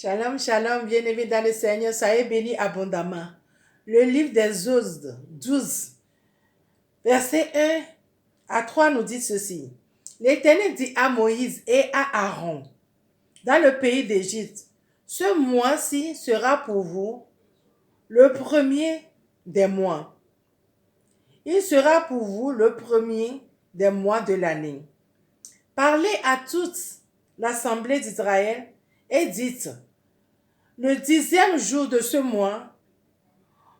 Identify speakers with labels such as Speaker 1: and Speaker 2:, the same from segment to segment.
Speaker 1: Shalom, shalom, bien-aimés dans le Seigneur, soyez bénis abondamment. Le livre d'Exode 12, verset 1 à 3 nous dit ceci. L'Éternel dit à Moïse et à Aaron, dans le pays d'Égypte, ce mois-ci sera pour vous le premier des mois. Il sera pour vous le premier des mois de l'année. Parlez à toute l'assemblée d'Israël et dites, le 10e jour de ce mois,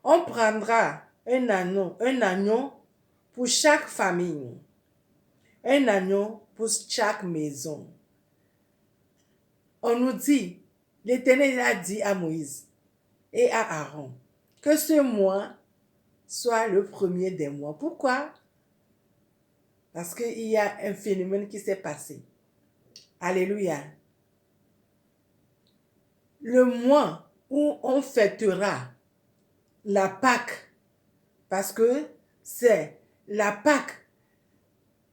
Speaker 1: on prendra un agneau pour chaque famille, un agneau pour chaque maison. On nous dit, l'Éternel a dit à Moïse et à Aaron que ce mois soit le premier des mois. Pourquoi? Parce qu'il y a un phénomène qui s'est passé. Alléluia. Le mois où on fêtera la Pâque, parce que c'est la Pâque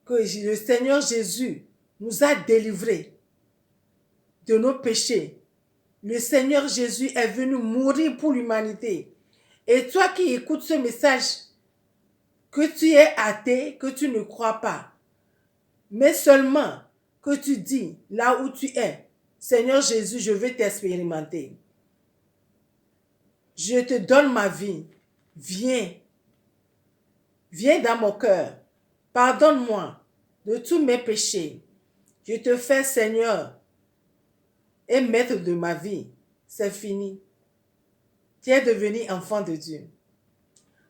Speaker 1: que le Seigneur Jésus nous a délivrés de nos péchés. Le Seigneur Jésus est venu mourir pour l'humanité. Et toi qui écoutes ce message, que tu es athée, que tu ne crois pas, mais seulement que tu dis là où tu es, Seigneur Jésus, je veux t'expérimenter. Je te donne ma vie. Viens. Viens dans mon cœur. Pardonne-moi de tous mes péchés. Je te fais Seigneur et maître de ma vie. C'est fini. Tu es devenu enfant de Dieu.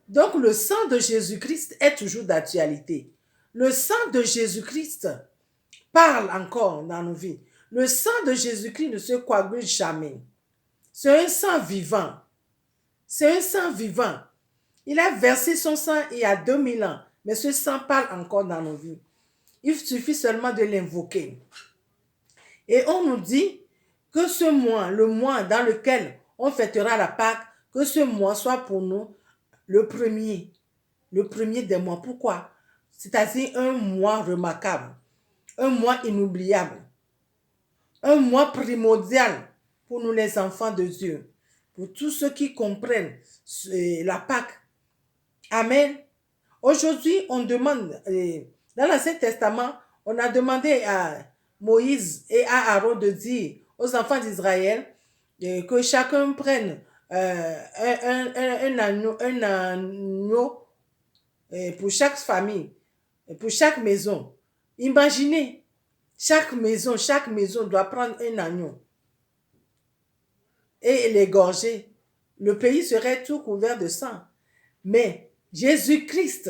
Speaker 1: Donc le sang de Jésus-Christ est toujours d'actualité. Le sang de Jésus-Christ parle encore dans nos vies. Le sang de Jésus-Christ ne se coagule jamais. C'est un sang vivant. C'est un sang vivant. Il a versé son sang il y a 2000 ans, mais ce sang parle encore dans nos vies. Il suffit seulement de l'invoquer. Et on nous dit que ce mois, le mois dans lequel on fêtera la Pâque, que ce mois soit pour nous le premier des mois. Pourquoi? C'est-à-dire un mois remarquable, un mois inoubliable, un mois primordial pour nous les enfants de Dieu, pour tous ceux qui comprennent la Pâque. Amen. Aujourd'hui, on demande, dans l'Ancien Testament, on a demandé à Moïse et à Aaron de dire aux enfants d'Israël que chacun prenne un agneau pour chaque famille, pour chaque maison. Imaginez, chaque maison doit prendre un agneau et l'égorger. Le pays serait tout couvert de sang. Mais Jésus-Christ,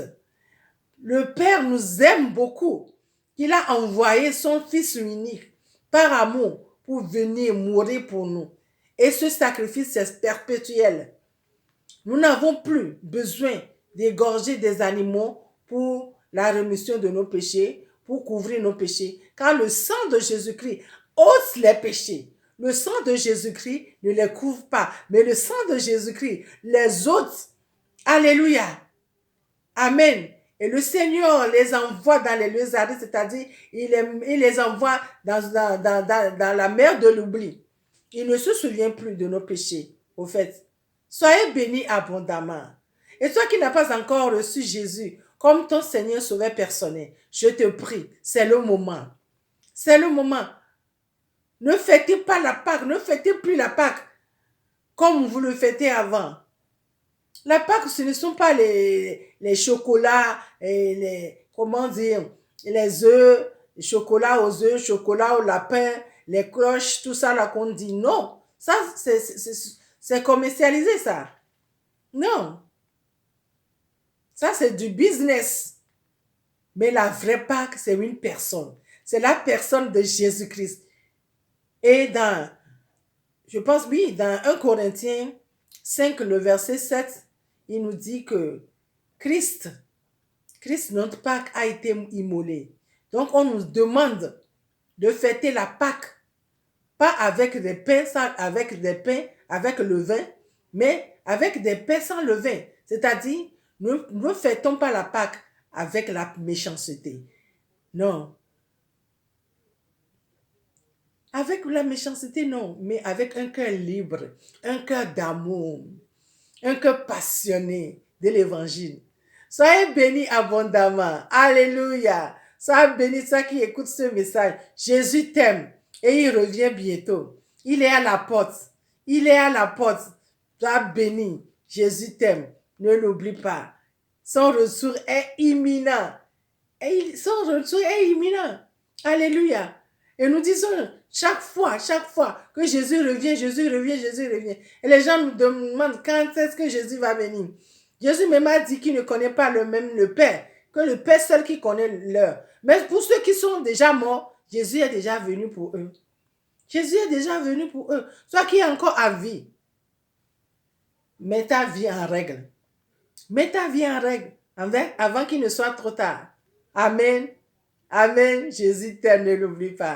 Speaker 1: le Père nous aime beaucoup. Il a envoyé son Fils unique par amour pour venir mourir pour nous. Et ce sacrifice est perpétuel. Nous n'avons plus besoin d'égorger des animaux pour la rémission de nos péchés, pour couvrir nos péchés. Car le sang de Jésus-Christ ôte les péchés. Le sang de Jésus-Christ ne les couvre pas, mais le sang de Jésus-Christ les ôte. Alléluia. Amen. Et le Seigneur les envoie dans les lieux arides, c'est-à-dire il les envoie dans la mer de l'oubli. Il ne se souvient plus de nos péchés, au fait. Soyez bénis abondamment. Et toi qui n'as pas encore reçu Jésus comme ton Seigneur sauveur personnel, je te prie, c'est le moment. C'est le moment. Ne fêtez pas la Pâque, ne fêtez plus la Pâque comme vous le fêtez avant. La Pâque, ce ne sont pas les chocolats, et comment dire, les œufs, les chocolats aux œufs, chocolat au lapin, les cloches, tout ça là qu'on dit. Non, ça c'est commercialisé ça. Non, ça c'est du business. Mais la vraie Pâque, c'est une personne. C'est la personne de Jésus-Christ. Et je pense, oui, dans 1 Corinthiens 5, le verset 7, il nous dit que Christ, notre Pâque, a été immolé. Donc, on nous demande de fêter la Pâque, pas avec des pains, avec le vin, mais avec des pains sans levain. C'est-à-dire, nous ne fêtons pas la Pâque avec la méchanceté. Non. Avec la méchanceté, non, mais avec un cœur libre, un cœur d'amour, un cœur passionné de l'évangile. Soyez bénis abondamment. Alléluia. Soyez bénis, toi qui écoute ce message. Jésus t'aime et il revient bientôt. Il est à la porte. Il est à la porte. Sois béni. Jésus t'aime. Ne l'oublie pas. Son retour est imminent. Son retour est imminent. Alléluia. Et nous disons chaque fois que Jésus revient, Jésus revient, Jésus revient. Et les gens nous demandent quand est-ce que Jésus va venir. Jésus même a dit qu'il ne connaît pas le Père, que le Père seul qui connaît l'heure. Mais pour ceux qui sont déjà morts, Jésus est déjà venu pour eux. Jésus est déjà venu pour eux. Toi qui es encore à vie, mets ta vie en règle. Mets ta vie en règle avant qu'il ne soit trop tard. Amen. Amen. Jésus t'aime, ne l'oublie pas.